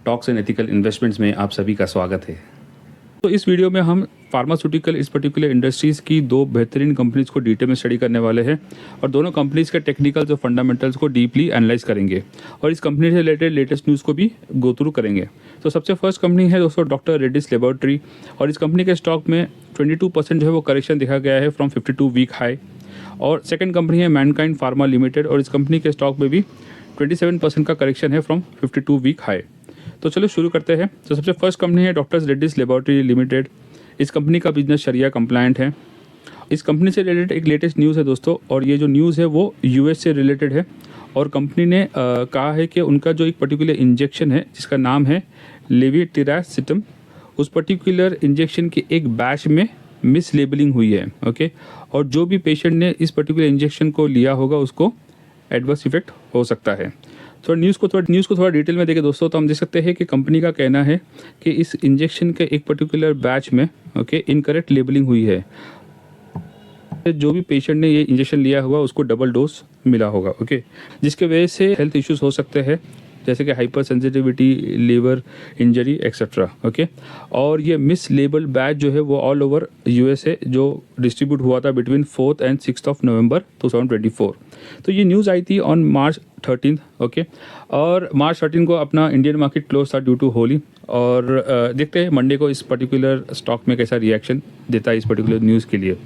Talks and ethical investments में आप सभी का स्वागत है। तो इस वीडियो में हम फार्मास्यूटिकल इस पर्टिकुलर इंडस्ट्रीज़ की दो बेहतरीन कंपनीज़ को डिटेल में स्टडी करने वाले हैं और दोनों कंपनीज़ के टेक्निकल्स और फंडामेंटल्स को डीपली एनालाइज करेंगे और इस कंपनी से रिलेटेड लेटेस्ट न्यूज़ को भी गो थ्रू करेंगे। तो सबसे फर्स्ट कंपनी है दोस्तों डॉक्टर रेड्डीज लेबोरेटरी और इस कंपनी के स्टॉक में 22% जो है वो करेक्शन देखा गया है फ्रॉम 52 वीक हाई। और सेकंड कंपनी है मैनकाइंड फार्मा लिमिटेड और इस कंपनी के स्टॉक में भी 27% का करेक्शन है फ्रॉम 52 वीक हाई। तो चलो शुरू करते हैं। तो सबसे फर्स्ट कंपनी है डॉक्टर्स रेड्डीज लेबोरेटरी लिमिटेड। इस कंपनी का बिजनेस शरिया कंप्लायंट है। इस कंपनी से रिलेटेड एक लेटेस्ट न्यूज़ है दोस्तों और ये जो न्यूज़ है वो यूएस से रिलेटेड है और कंपनी ने कहा है कि उनका जो एक पर्टिकुलर इंजेक्शन है जिसका नाम है लेविटिरासिटम, उस पर्टिकुलर इंजेक्शन के एक बैच में मिस लेबलिंग हुई है। ओके, और जो भी पेशेंट ने इस पर्टिकुलर इंजेक्शन को लिया होगा उसको एडवर्स इफेक्ट हो सकता है। तो न्यूज़ को थोड़ा डिटेल में देखें दोस्तों तो हम देख सकते हैं कि कंपनी का कहना है कि इस इंजेक्शन के एक पर्टिकुलर बैच में इनकरेक्ट लेबलिंग हुई है। जो भी पेशेंट ने ये इंजेक्शन लिया हुआ उसको डबल डोज मिला होगा। जिसके वजह से हेल्थ इश्यूज हो सकते हैं जैसे कि hyper sensitivity, liver injury etcetera. और ये मिस लेबल बैच जो है वो ऑल ओवर यूएसए जो डिस्ट्रीब्यूट हुआ था बिटवीन 4th and 6th नवंबर 2024। तो ये न्यूज़ आई थी ऑन March 13। और March 13 को अपना इंडियन मार्केट क्लोज था ड्यू टू होली और देखते हैं मंडे को इस पर्टिकुलर स्टॉक में कैसा रिएक्शन देता है इस पर्टिकुलर न्यूज़ के लिए।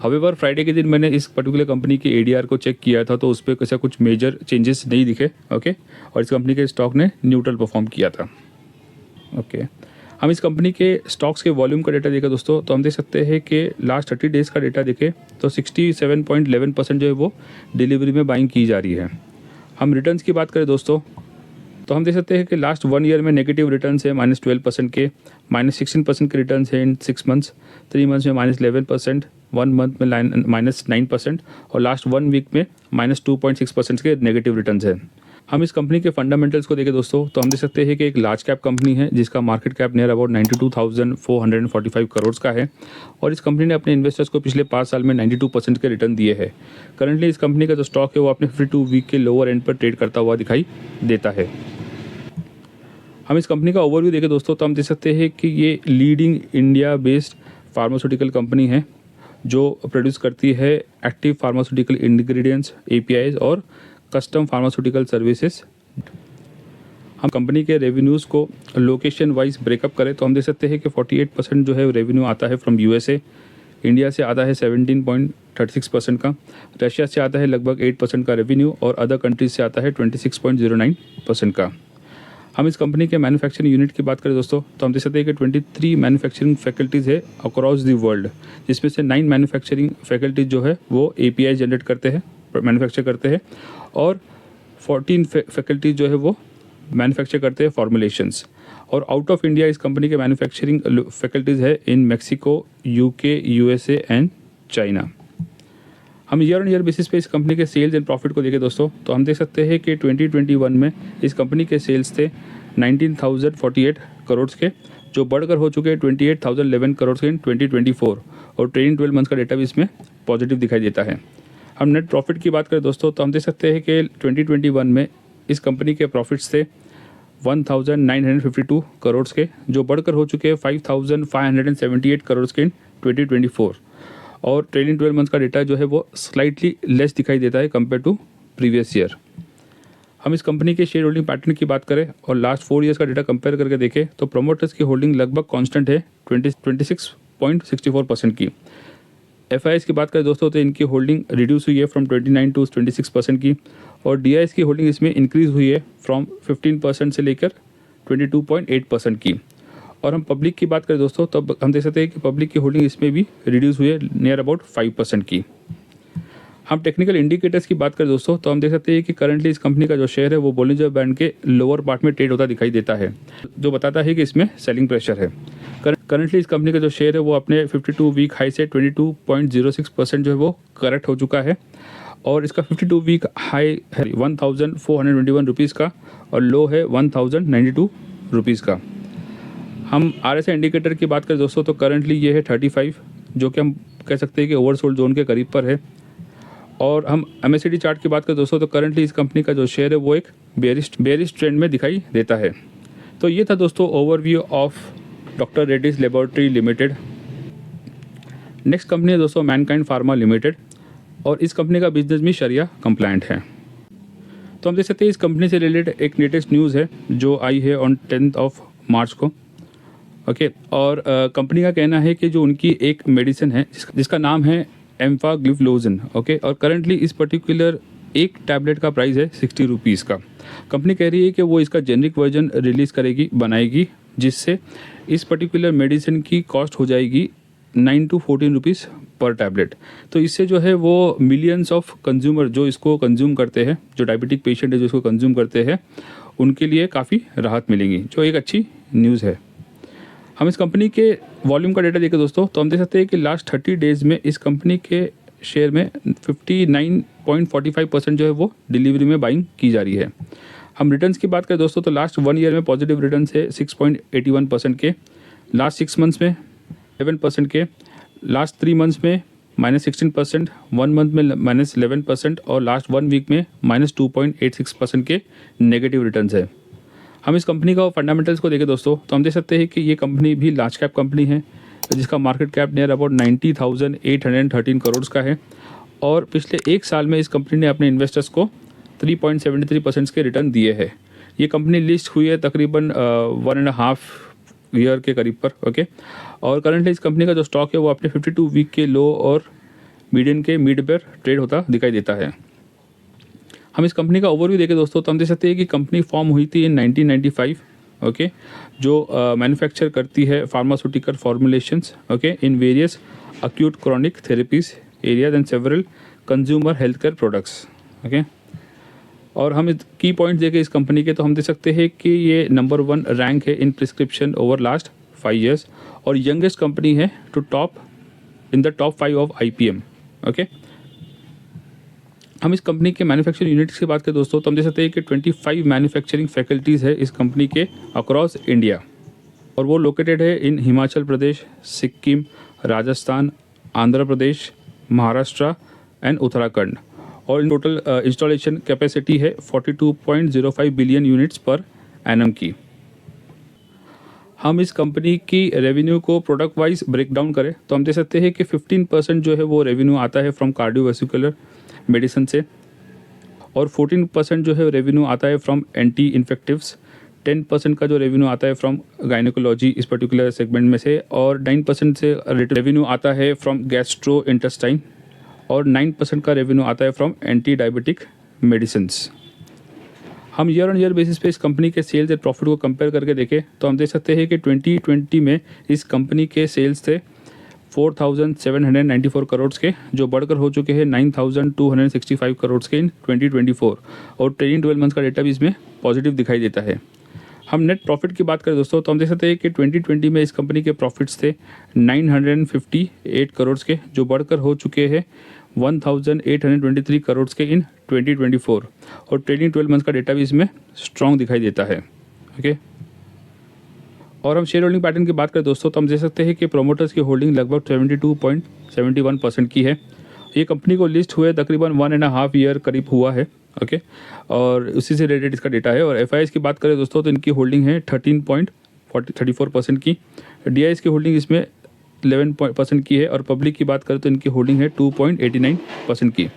हाउएवर फ्राइडे के दिन मैंने इस पर्टिकुलर कंपनी की एडीआर को चेक किया था तो उस पर कैसा कुछ मेजर चेंजेस नहीं दिखे। और इस कंपनी के स्टॉक ने न्यूट्रल परफॉर्म किया था। हम इस कंपनी के स्टॉक्स के वॉल्यूम का डेटा देखें दोस्तों तो हम देख सकते हैं कि लास्ट 30 डेज़ का डेटा देखें तो 67.11% जो है वो डिलीवरी में बाइंग की जा रही है। हम रिटर्न्स की बात करें दोस्तों तो हम देख सकते हैं कि लास्ट 1 ईयर में नेगेटिव रिटर्न्स है -12% के, -16% के रिटर्न्स हैं इन 6 मंथ्स, 3 मंथ्स में -11%, 1 मंथ में -9% और लास्ट 1 वीक में -2.6% के नेगेटिव रिटर्न्स हैं। हम इस कंपनी के फंडामेंटल्स को देखें दोस्तों तो हम देख सकते हैं कि एक लार्ज कैप कंपनी है जिसका market cap near about 92,445 crore का है और इस कंपनी ने अपने इन्वेस्टर्स को पिछले 5 साल में 92% के रिटर्न दिए हैं। करंटली इस कंपनी का जो स्टॉक है वो अपने 52 वीक के लोअर एंड पर ट्रेड करता हुआ दिखाई देता है। हम इस कंपनी का ओवरव्यू देखें दोस्तों तो हम देख सकते हैं कि ये leading India based pharmaceutical company है जो प्रोड्यूस करती है एक्टिव फार्मास्यूटिकल इंग्रेडिएंट्स, APIs और कस्टम फार्मास्यूटिकल सर्विसेज। हम कंपनी के रेवेन्यूज़ को लोकेशन वाइज ब्रेकअप करें तो हम देख सकते हैं कि 48% जो है रेवेन्यू आता है फ्रॉम यूएसए, इंडिया से आता है 17.36% का, रशिया से आता है लगभग 8% का रेवेन्यू और अदर कंट्रीज से आता है 26.09% का। हम इस कंपनी के मैन्युफैक्चरिंग यूनिट की बात करें दोस्तों तो हम देख सकते हैं कि 23 मैन्युफैक्चरिंग फैकल्टीज़ है अक्रॉस द वर्ल्ड, जिसमें से 9 मैन्युफैक्चरिंग फैकल्टीज जो है वो API जनरेट करते हैं, मैन्युफैक्चर करते हैं और 14 फैकल्टीज जो है वो मैन्युफैक्चर करते हैं फॉर्मुलेशंस। और आउट ऑफ इंडिया इस कंपनी के मैन्युफैक्चरिंग फैकल्टीज़ है इन Mexico, UK, USA and China. हम ईयर ऑन ईयर बेसिस पे इस कंपनी के सेल्स एंड प्रॉफिट को देखें दोस्तों तो हम देख सकते हैं कि 2021 में इस कंपनी के सेल्स थे 19,048 करोड़ के जो बढ़कर हो चुके हैं 28,011 करोड़ के इन 2024 और ट्रेलिंग 12 मंथ्स का डेटा भी इसमें पॉजिटिव दिखाई देता है। हम नेट प्रॉफिट की बात करें दोस्तों तो हम देख सकते हैं कि 2021 में इस कंपनी के प्रॉफिट्स थे 1,952 करोड़ के जो बढ़कर हो चुके हैं 5,578 करोड़ के इन 2024 और ट्रेलिंग 12 मंथ्स का डेटा जो है वो स्लाइटली लेस दिखाई देता है कंपेयर टू प्रीवियस ईयर। हम इस कंपनी के शेयर होल्डिंग पैटर्न की बात करें और लास्ट 4 ईयर्स का डेटा कंपेयर करके देखें तो प्रोमोटर्स की होल्डिंग लगभग कांस्टेंट है 26.64% की। FIs की बात करें दोस्तों तो इनकी होल्डिंग रिड्यूस हुई है फ्रॉम 29 to 26% की और DIs की होल्डिंग इसमें इंक्रीज हुई है फ्रॉम 15% से लेकर 22.8% की। और हम पब्लिक की बात करें दोस्तों तो हम देख सकते हैं कि पब्लिक की होल्डिंग इसमें भी रिड्यूस हुई है नियर अबाउट 5% की। हम टेक्निकल इंडिकेटर्स की बात करें दोस्तों तो हम देख सकते हैं कि करंटली इस कंपनी का जो शेयर है वो बोलिंजर बैंड के लोअर पार्ट में ट्रेड होता दिखाई देता है जो बताता है कि इसमें सेलिंग प्रेशर है। करंटली इस कंपनी का जो शेयर है वो अपने 52 वीक हाई से 22.06% जो है वो करेक्ट हो चुका है और इसका 52 वीक हाई है 1,421 रुपीज़ का और लो है 1,092 रुपीज़ का। हम RSI इंडिकेटर की बात करें दोस्तों तो करंटली ये है 35 जो कि हम कह सकते हैं कि ओवरसोल्ड जोन के करीब पर है। और हम MACD चार्ट की बात करें दोस्तों तो करंटली इस कंपनी का जो शेयर है वो एक बेरिश ट्रेंड में दिखाई देता है। तो ये था दोस्तों overview of doctor Reddy's laboratory limited. Next company है दोस्तों मैनकाइंड फार्मा लिमिटेड, और इस कंपनी का बिजनेस भी शरिया कंप्लायंट है। तो हम देख सकते हैं इस कंपनी से रिलेटेड एक लेटेस्ट न्यूज़ है जो आई है ऑन 10 मार्च को। ओके, और कंपनी का कहना है कि जो उनकी एक मेडिसिन है जिसका नाम है एम्फाग्लिफ्लोजन। ओके, और करंटली इस पर्टिकुलर एक टैबलेट का प्राइस है 60 रुपीज़ का। कंपनी कह रही है कि वो इसका जेनरिक वर्जन रिलीज़ बनाएगी, जिससे इस पर्टिकुलर मेडिसिन की कॉस्ट हो जाएगी 9 to 14 रुपीज़ पर टैबलेट। तो इससे जो है वो मिलियंस ऑफ कंज्यूमर जो इसको कंज्यूम करते हैं, जो डायबिटिक पेशेंट है जो इसको कंज्यूम करते हैं, उनके लिए काफ़ी राहत मिलेगी, जो एक अच्छी न्यूज़ है। हम इस कंपनी के वॉल्यूम का डेटा देखें दोस्तों, तो हम देख सकते हैं कि लास्ट 30 डेज़ में इस कंपनी के शेयर में 59.45% जो है वो डिलीवरी में बाइंग की जा रही है। हम रिटर्न्स की बात करें दोस्तों, तो लास्ट 1 ईयर में पॉजिटिव रिटर्न्स है 6.81% के, लास्ट 6 मंथ्स में 11% के, लास्ट 3 मंथ्स में -16%, 1 मंथ में -11% और लास्ट 1 वीक में -2.86% के नेगेटिव रिटर्न्स है। हम इस कंपनी का फंडामेंटल्स को देखें दोस्तों, तो हम देख सकते हैं कि ये कंपनी भी लार्ज कैप कंपनी है जिसका market cap near about 90,813 crore का है, और पिछले 1 साल में इस कंपनी ने अपने इन्वेस्टर्स को 3.73% के रिटर्न दिए हैं। ये कंपनी लिस्ट हुई है तकरीबन 1.5 ईयर के करीब पर। ओके, और करंटली इस कंपनी का जो स्टॉक है वो अपने 52 वीक के लो और मीडियन के मिड पर ट्रेड होता दिखाई देता है। हम इस कंपनी का ओवरव्यू देखें दोस्तों, तो हम देख सकते हैं कि कंपनी फॉर्म हुई थी इन 1995। ओके, जो मैन्युफैक्चर करती है pharmaceutical formulations in various acute chronic therapies areas and several consumer health care products. Okay, और हम की पॉइंट्स देखें इस कंपनी के, तो हम देख सकते हैं कि ये नंबर 1 रैंक है in prescription over last 5 years, और यंगेस्ट कंपनी है to top in the top 5 of IPM। Okay, हम इस कंपनी के मैन्युफैक्चरिंग यूनिट्स की बात करें दोस्तों, तो हम देख सकते हैं कि 25 मैन्युफैक्चरिंग फैकल्टीज़ है इस कंपनी के अक्रॉस इंडिया, और वो लोकेटेड है इन हिमाचल प्रदेश, सिक्किम, राजस्थान, आंध्र प्रदेश, महाराष्ट्र एंड उत्तराखंड, और इन टोटल इंस्टॉलेशन कैपेसिटी है 42.05 बिलियन यूनिट्स पर एनम की। हम इस कंपनी की रेवेन्यू को प्रोडक्ट वाइज ब्रेक डाउन करें तो हम देख सकते हैं कि 15% जो है वो रेवेन्यू आता है फ्रॉम कार्डियोवैस्कुलर मेडिसिन से, और 14% जो है रेवेन्यू आता है फ्रॉम एंटी इन्फेक्टिव्स, 10% का जो रेवेन्यू आता है फ्रॉम गायनेकोलॉजी इस पर्टिकुलर सेगमेंट में से, और 9% से रेवेन्यू आता है फ्रॉम गैस्ट्रो इंटेस्टाइन, और 9% का रेवेन्यू आता है फ्रॉम एंटी डायबिटिक मेडिसिन्स। हम ईयर ऑन ईयर बेसिस पे इस कंपनी के सेल्स एंड प्रॉफिट को कंपेयर करके देखें तो हम देख सकते हैं कि 2020 में इस कंपनी के सेल्स थे 4,794 करोड़ के, जो बढ़कर हो चुके हैं 9,265 करोड़ के इन 2024, और ट्रेलिंग 12 मंथ्स का डेटा भी इसमें पॉजिटिव दिखाई देता है। हम नेट प्रॉफिट की बात करें दोस्तों, तो हम देख सकते हैं कि 2020 में इस कंपनी के प्रॉफिट्स थे 958 करोड़ के, जो बढ़कर हो चुके हैं 1,823 करोड़ के इन 2024, और ट्रेलिंग 12 मंथ्स का डेटा भी इसमें स्ट्रॉन्ग दिखाई देता है। ओके, और हम शेयर होल्डिंग पैटर्न की बात करें दोस्तों, तो हम देख सकते हैं कि प्रोमोटर्स की होल्डिंग लगभग 72.71% की है। ये कंपनी को लिस्ट हुए तकरीबन 1.5 ईयर करीब हुआ है। ओके, और उसी से रिलेटेड इसका डेटा है। और FIs की बात करें दोस्तों, तो इनकी होल्डिंग है 13.34% की, DIs की होल्डिंग इसमें 11% की है, और पब्लिक की बात करें तो इनकी होल्डिंग है 2.89% की।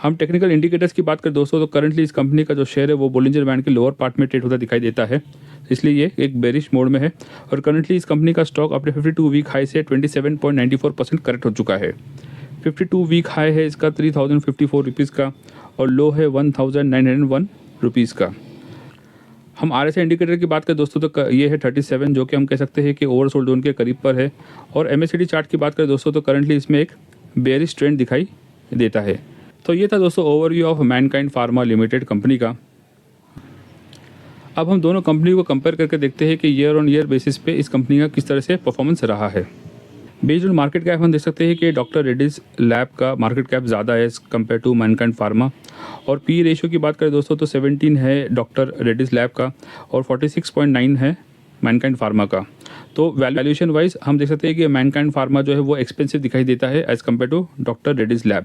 हम टेक्निकल इंडिकेटर्स की बात करें दोस्तों, तो करंटली इस कंपनी का जो शेयर है वो बोलिंजर बैंड के लोअर पार्ट में ट्रेड होता दिखाई देता है, इसलिए ये एक बेरिश मोड में है। और करंटली इस कंपनी का स्टॉक अपने 52 वीक हाई से 27.94% करेक्ट हो चुका है। 52 वीक हाई है इसका 3,054 रुपीज़ का, और लो है 1,901 रुपीज़ का। हम RSI इंडिकेटर की बात करें दोस्तों, तो ये है 37, जो कि हम कह सकते हैं कि ओवरसोल्ड जोन के करीब पर है। और MACD चार्ट की बात करें दोस्तों, तो करंटली इसमें एक बेरिश ट्रेंड दिखाई देता है। तो ये था दोस्तों overview of Mankind pharma limited company का। अब हम दोनों कंपनी को कंपेयर करके देखते हैं कि ईयर ऑन ईयर बेसिस पे इस कंपनी का किस तरह से परफॉर्मेंस रहा है। बेस्ड ऑन मार्केट कैप हम देख सकते हैं कि डॉक्टर रेड्डीज लैब का मार्केट कैप ज़्यादा है कंपेयर टू मैनकाइंड फार्मा। और PE रेशियो की बात करें दोस्तों, तो 17 है डॉक्टर रेड्डीज लैब का, और 46.9 है मैनकाइंड फार्मा का। तो वैल्यूएशन वाइज हम देख सकते हैं कि मैनकाइंड फार्मा जो है वो एक्सपेंसिव दिखाई देता है as compare to doctor Reddy's lab.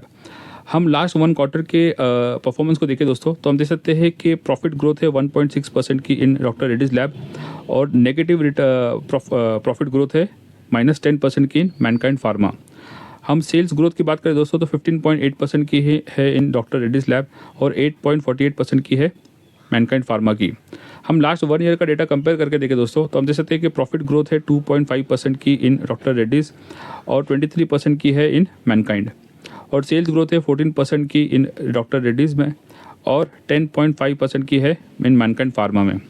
हम लास्ट 1 क्वार्टर के परफॉर्मेंस को देखें दोस्तों, तो हम देख सकते हैं कि प्रॉफिट ग्रोथ है 1.6% की इन डॉक्टर रेड्डीज लैब और नेगेटिव प्रॉफिट ग्रोथ है -10% की इन मैनकाइंड फार्मा। हम सेल्स ग्रोथ की बात करें दोस्तों तो 15.8% की है इन डॉक्टर रेड्डीज लैब और 8.48% की है मैनकाइंड फार्मा की। हम लास्ट 1 ईयर का डेटा कंपेयर करके देखें दोस्तों, तो हम देख सकते हैं कि प्रॉफिट ग्रोथ है 2.5% की इन डॉक्टर रेड्डीज और 23% की है इन मैनकाइंड और सेल्स ग्रोथ है 14% की इन डॉक्टर रेड्डीज में और 10.5% की है इन मैनकाइंड फार्मा में।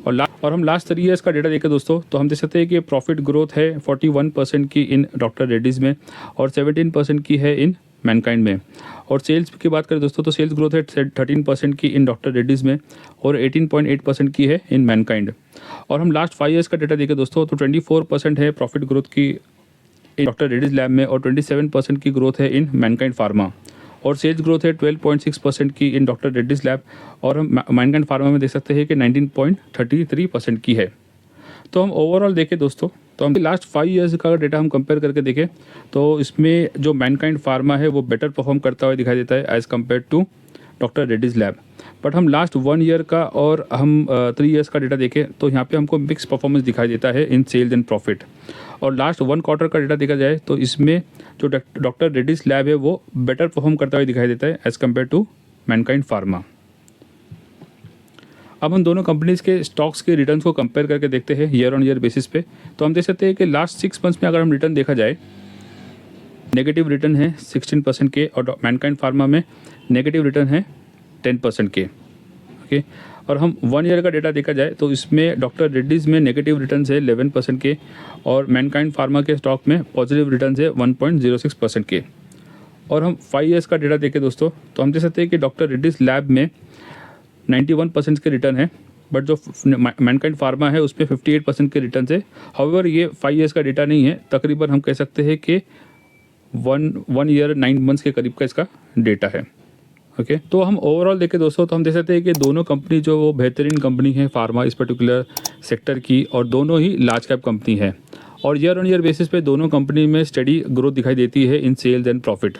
और हम लास्ट 3 ईयर्स का डेटा देखें दोस्तों, तो हम देख सकते हैं कि प्रॉफिट ग्रोथ है 41% की इन डॉक्टर रेड्डीज में और 17% की है इन मैनकाइंड में। और सेल्स की बात करें दोस्तों, तो सेल्स ग्रोथ है 13% की इन डॉक्टर रेड्डीज में और 18.8% की है इन मैनकाइंड। और हम लास्ट 5 ईयर्स का डेटा देखें दोस्तों, तो 24% है प्रॉफिट ग्रोथ की इन डॉक्टर रेड्डीज लैब में और 27% की ग्रोथ है इन मैनकाइंड फार्मा और सेल्स ग्रोथ है 12.6% की इन डॉक्टर रेड्डीज लैब और हम मैनकाइंड फार्मा में देख सकते हैं कि 19.33% की है। तो हम ओवरऑल देखें दोस्तों, तो हम लास्ट 5 ईयर्स का डेटा हम कंपेयर करके देखें तो इसमें जो मैनकाइंड फार्मा है वो बेटर परफॉर्म करता हुआ दिखाई देता है as compare to doctor Reddy's lab. But हम लास्ट 1 ईयर का और हम 3 ईयर्स का डेटा देखें तो यहाँ पे हमको मिक्स परफॉर्मेंस दिखाई देता है इन सेल्स एंड प्रॉफिट। और लास्ट 1 क्वार्टर का डेटा देखा जाए तो इसमें जो डॉक्टर रेड्डीज लैब है वो बेटर परफॉर्म करता हुआ दिखाई देता है as compare to Mankind pharma. अब हम दोनों कंपनीज़ के स्टॉक्स के रिटर्न्स को कंपेयर करके देखते हैं ईयर ऑन ईयर बेसिस पे। तो हम देख सकते हैं कि लास्ट 6 मंथ्स में अगर हम रिटर्न देखा जाए, नेगेटिव रिटर्न है 16% के और मैनकाइंड फार्मा में नेगेटिव रिटर्न है 10% के। ओके, और हम 1 ईयर का डेटा देखा जाए तो इसमें डॉक्टर रेड्डीज़ में नेगेटिव रिटर्न्स है 11% के और मैनकाइंड फार्मा के स्टॉक में पॉजिटिव रिटर्न्स है 1.06% के। और हम 5 ईयर्स का डेटा देखें दोस्तों, तो हम देख सकते हैं कि डॉक्टर रेड्डीज़ लैब में 91% के रिटर्न है, बट जो मैनकाइंड फार्मा है उसमें 58% के रिटर्न है। हाउएवर ये 5 ईयर्स का डेटा नहीं है, तकरीबन हम कह सकते हैं कि 1 ईयर 9 मंथ्स के करीब का इसका डेटा है। ओके, तो हम ओवरऑल देखें दोस्तों, तो हम देख सकते हैं कि दोनों कंपनी जो वो बेहतरीन कंपनी है फार्मा इस पर्टिकुलर सेक्टर की और दोनों ही लार्ज कैप कंपनी है और ईयर ऑन ईयर बेसिस पे दोनों कंपनी में स्टडी ग्रोथ दिखाई देती है इन सेल्स एंड प्रॉफिट।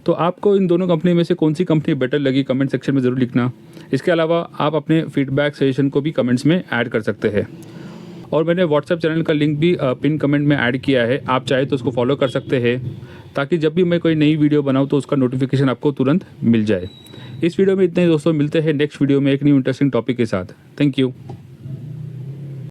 तो आपको इन दोनों कंपनी में से कौन सी कंपनी बेटर लगी कमेंट सेक्शन में ज़रूर लिखना। इसके अलावा आप अपने फीडबैक सजेशन को भी कमेंट्स में ऐड कर सकते हैं और मैंने व्हाट्सएप चैनल का लिंक भी पिन कमेंट में ऐड किया है, आप चाहे तो उसको फॉलो कर सकते हैं ताकि जब भी मैं कोई नई वीडियो बनाऊँ तो उसका नोटिफिकेशन आपको तुरंत मिल जाए। इस वीडियो में इतने ही दोस्तों, मिलते हैं नेक्स्ट वीडियो में एक न्यू इंटरेस्टिंग टॉपिक के साथ। Thank you.